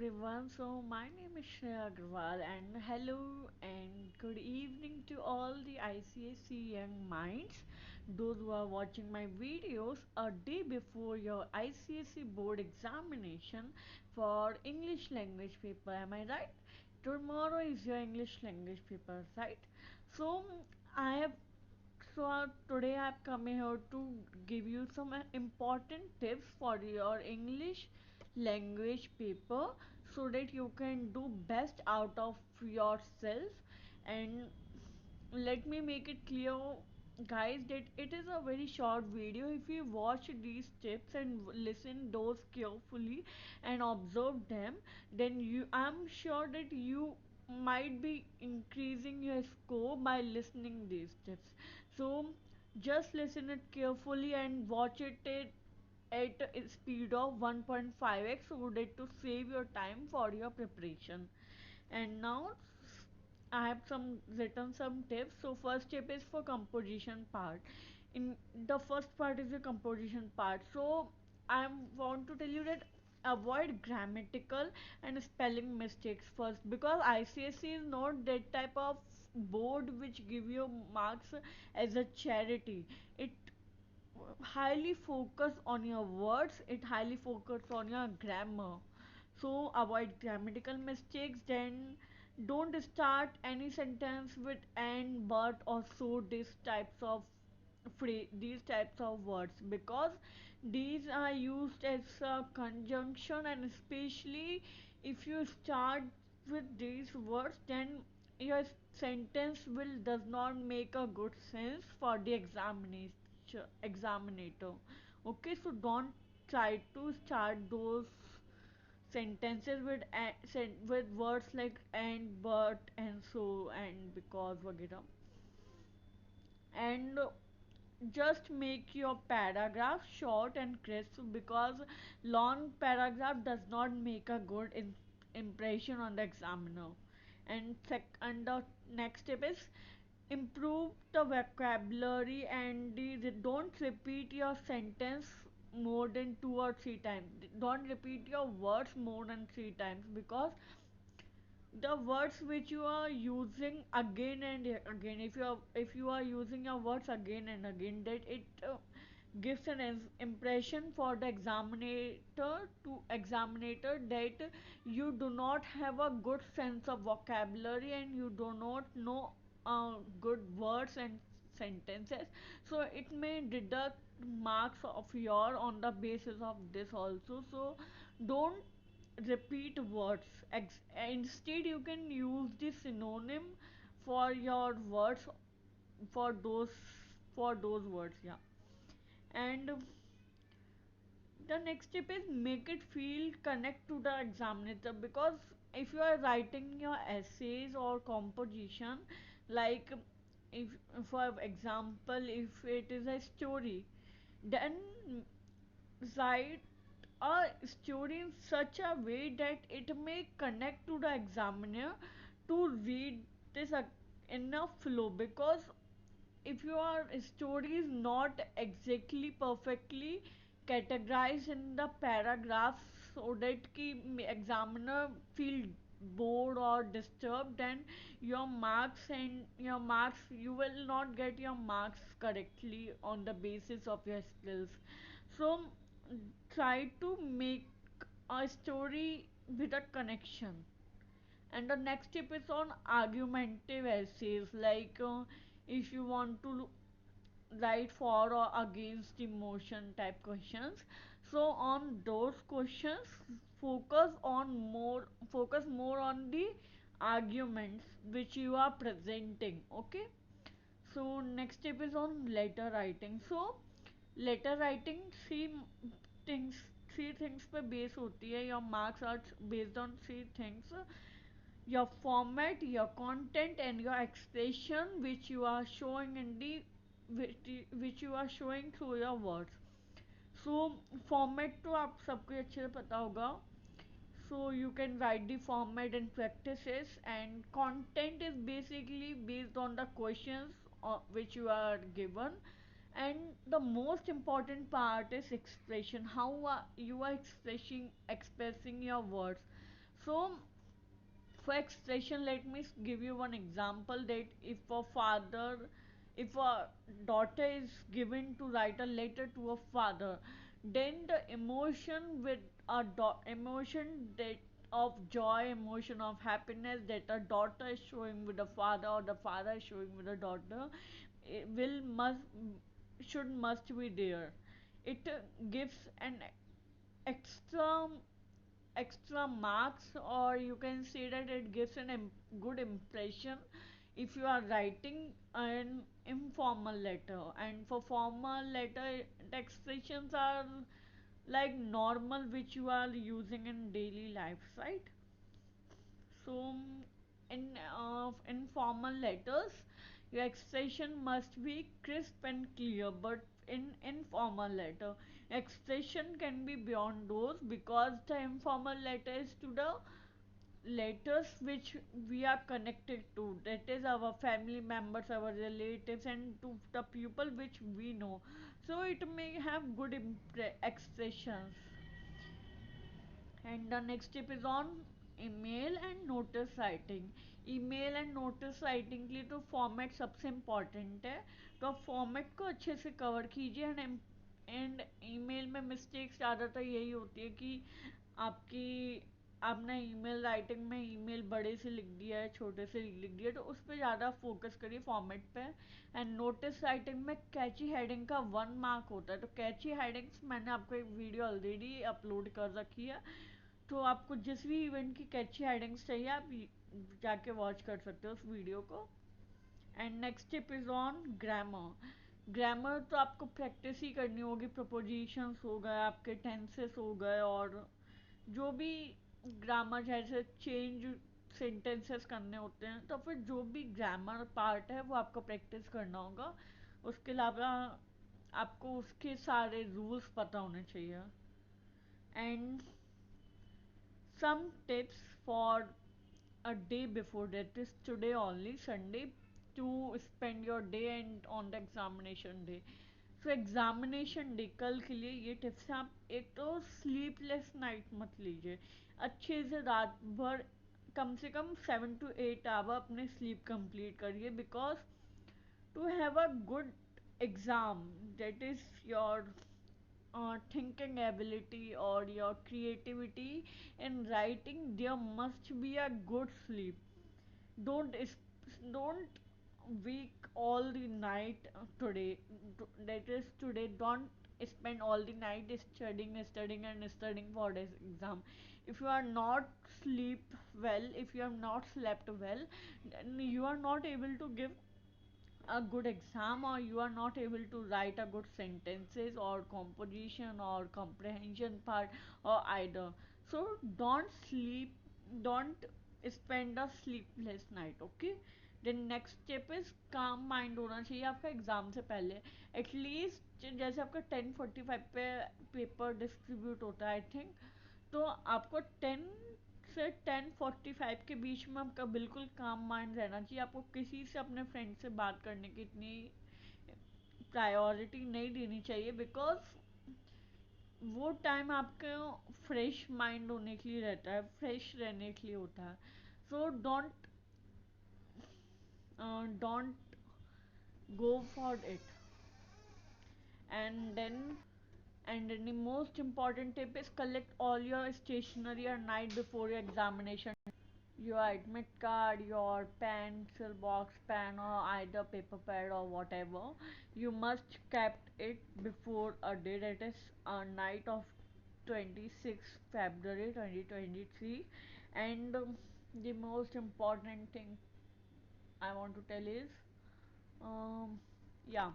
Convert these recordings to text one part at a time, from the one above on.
everyone. So, my name is Shreya Agrawal, and hello and good evening to all the ICSE young minds. Those who are watching my videos a day before your ICSE board examination for English language paper. Am I right? Tomorrow is your English language paper, right? So, I have today I've come here to give you some important tips for your English language paper so that you can do best out of yourself. And let me make it clear, guys, that it is a very short video. If you watch these tips and listen those carefully and observe them, then I'm sure that you might be increasing your score by listening these tips. So just listen it carefully and watch it at a speed of 1.5x so that to save your time for your preparation. And now I have written some tips. So first tip is for composition part. In the first part is the composition part. So I want to tell you that avoid grammatical and spelling mistakes first, because ICSE is not that type of board which give you marks as a charity. It highly focus on your words, it highly focus on your grammar. So avoid grammatical mistakes. Then don't start any sentence with and, but, or so. These types of words, because these are used as a conjunction, and especially if you start with these words, then your sentence will does not make a good sense for the examinator. Okay, so don't try to start those sentences with with words like and, but, and so, and because वगैरह. And just make your paragraph short and crisp, because long paragraph does not make a good impression on the examiner. And the next step is improve the vocabulary, and don't repeat your sentence more than 2 or 3 times. Don't repeat your words more than 3 times, because the words which you are using again and again, if you are using your words again and again, that it gives an impression for the examinator that you do not have a good sense of vocabulary and you do not know good words and sentences. So it may deduct marks of your on the basis of this also. So don't repeat words. Instead you can use the synonym for your words, for those words, yeah. And the next step is make it feel connect to the examiner, because if you are writing your essays or composition, like if for example if it is a story, then write a story in such a way that it may connect to the examiner to read this in a flow. Because if your story is not exactly perfectly categorized in the paragraphs so that ki examiner feel bored or disturbed, then your marks you will not get your marks correctly on the basis of your skills. So try to make a story with a connection. And the next tip is on argumentative essays, like if you want to write for or against emotion type questions. So on those questions, focus more on the arguments which you are presenting. Okay, so next tip is on letter writing. So letter writing, things three things पे base होती है. Your marks are based on three things: your format, your content, and your expression which you are showing in the which you are showing through your words. So format तो आप सबको अच्छे से पता होगा. So you can write the format and practices, and content is basically based on the questions which you are given. And the most important part is expression, how you are expressing your words. So for expression, let me give you one example that if a daughter is given to write a letter to a father, then the emotion with emotion that of joy, emotion of happiness that a daughter is showing with the father or the father is showing with the daughter, it will must be there. It gives an extra extra marks, or you can say that it gives an good impression if you are writing an informal letter. And for formal letter, the expressions are like normal which you are using in daily life, right? So in formal letters, your expression must be crisp and clear, but in informal letter, expression can be beyond those, because the informal letter is to the letters which we are connected to, that is our family members, our relatives, and to the people which we know. So it may have good expressions. And the next tip is on email and notice writing. Email and notice writing के लिए तो format सबसे important है, तो आप format को अच्छे से कवर कीजिए। एंड ईमेल में मिस्टेक्स ज़्यादातर यही होती है कि आपकी आपने ईमेल राइटिंग में ईमेल बड़े से लिख दिया है, छोटे से लिख दिया, तो उस पर ज़्यादा फोकस करिए फॉर्मेट पे। एंड नोटिस राइटिंग में कैची हेडिंग का 1 मार्क होता है, तो कैची हेडिंग्स मैंने आपको एक वीडियो ऑलरेडी अपलोड कर रखी है, तो आपको जिस भी इवेंट की कैची हेडिंग्स चाहिए आप जाके वॉच कर सकते हो उस वीडियो को। And next tip is on grammar. Grammar तो आपको प्रैक्टिस ही करनी होगी, प्रपोजिशंस हो गए, आपके टेंसेस हो गए, और जो भी ग्रामर जैसे चेंज सेंटेंसेस करने होते हैं, तो फिर जो भी ग्रामर पार्ट है वो आपको प्रैक्टिस करना होगा। उसके अलावा आपको उसके सारे रूल्स पता होने चाहिए। And some tips for a day before, that is today only, Sunday, to spend your day and on the examination day. So examination day कल के लिए ये टिप्स हैं। आप एक तो स्लीपलेस नाइट मत लीजिए, अच्छे से रात भर कम से कम 7 to 8 आवर अपने स्लीप कंप्लीट करिए, because to have a good exam, that is your thinking ability or your creativity in writing, there must be a good sleep. don't don't wake all the night today, that is today, don't spend all the night studying and studying for this exam. If you are not sleep well, if you have not slept well, then you are not able to give a good exam, or you are not able to write a good sentences or composition or comprehension part, or either. So don't sleep, don't spend a sleepless night, okay? then next step is calm mind होना चाहिए आपका exam से पहले। At least जैसे आपका 10:45 पे paper distribute होता है आई थिंक, तो आपको 10 से 10:45 के बीच में आपका बिल्कुल काम माइंड रहना चाहिए। आपको किसी से अपने फ्रेंड से बात करने की इतनी प्रायोरिटी नहीं देनी चाहिए, बिकॉज वो टाइम आपके फ्रेश माइंड होने के लिए रहता है, फ्रेश रहने के लिए होता है। So don't go for it. And then and the most important tip is collect all your stationery a night before your examination. Your admit card, your pencil box, pen, or either paper pad or whatever, you must kept it before a day, that is a night of 26 February 2023. And the most important thing I want to tell is, um, yeah,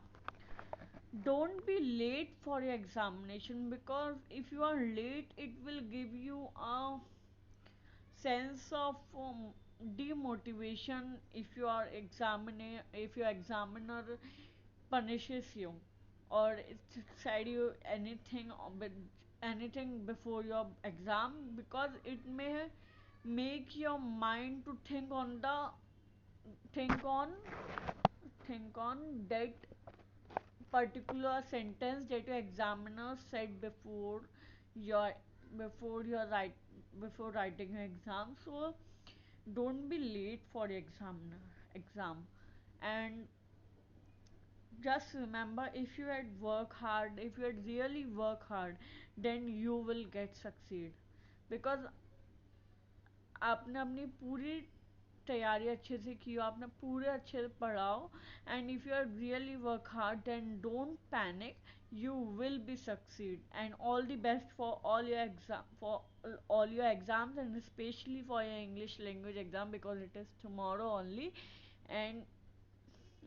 don't be late for your examination, because if you are late it will give you a sense of demotivation if your examiner punishes you, or it said you anything anything before your exam, because it may make your mind to think on think on that particular sentence that your examiner said your before your right before writing an exam. So don't be late for the exam. And just remember, if you had work hard, if you had really work hard, then you will get succeed. Because आपने अपनी पूरी तैयारी अच्छे से की हो, आपने पूरे अच्छे से पढ़ा हो, and if you are really work hard, then don't panic, you will be succeed. And all the best for all your exams, and especially for your English language exam, because it is tomorrow only. And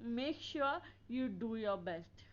make sure you do your best.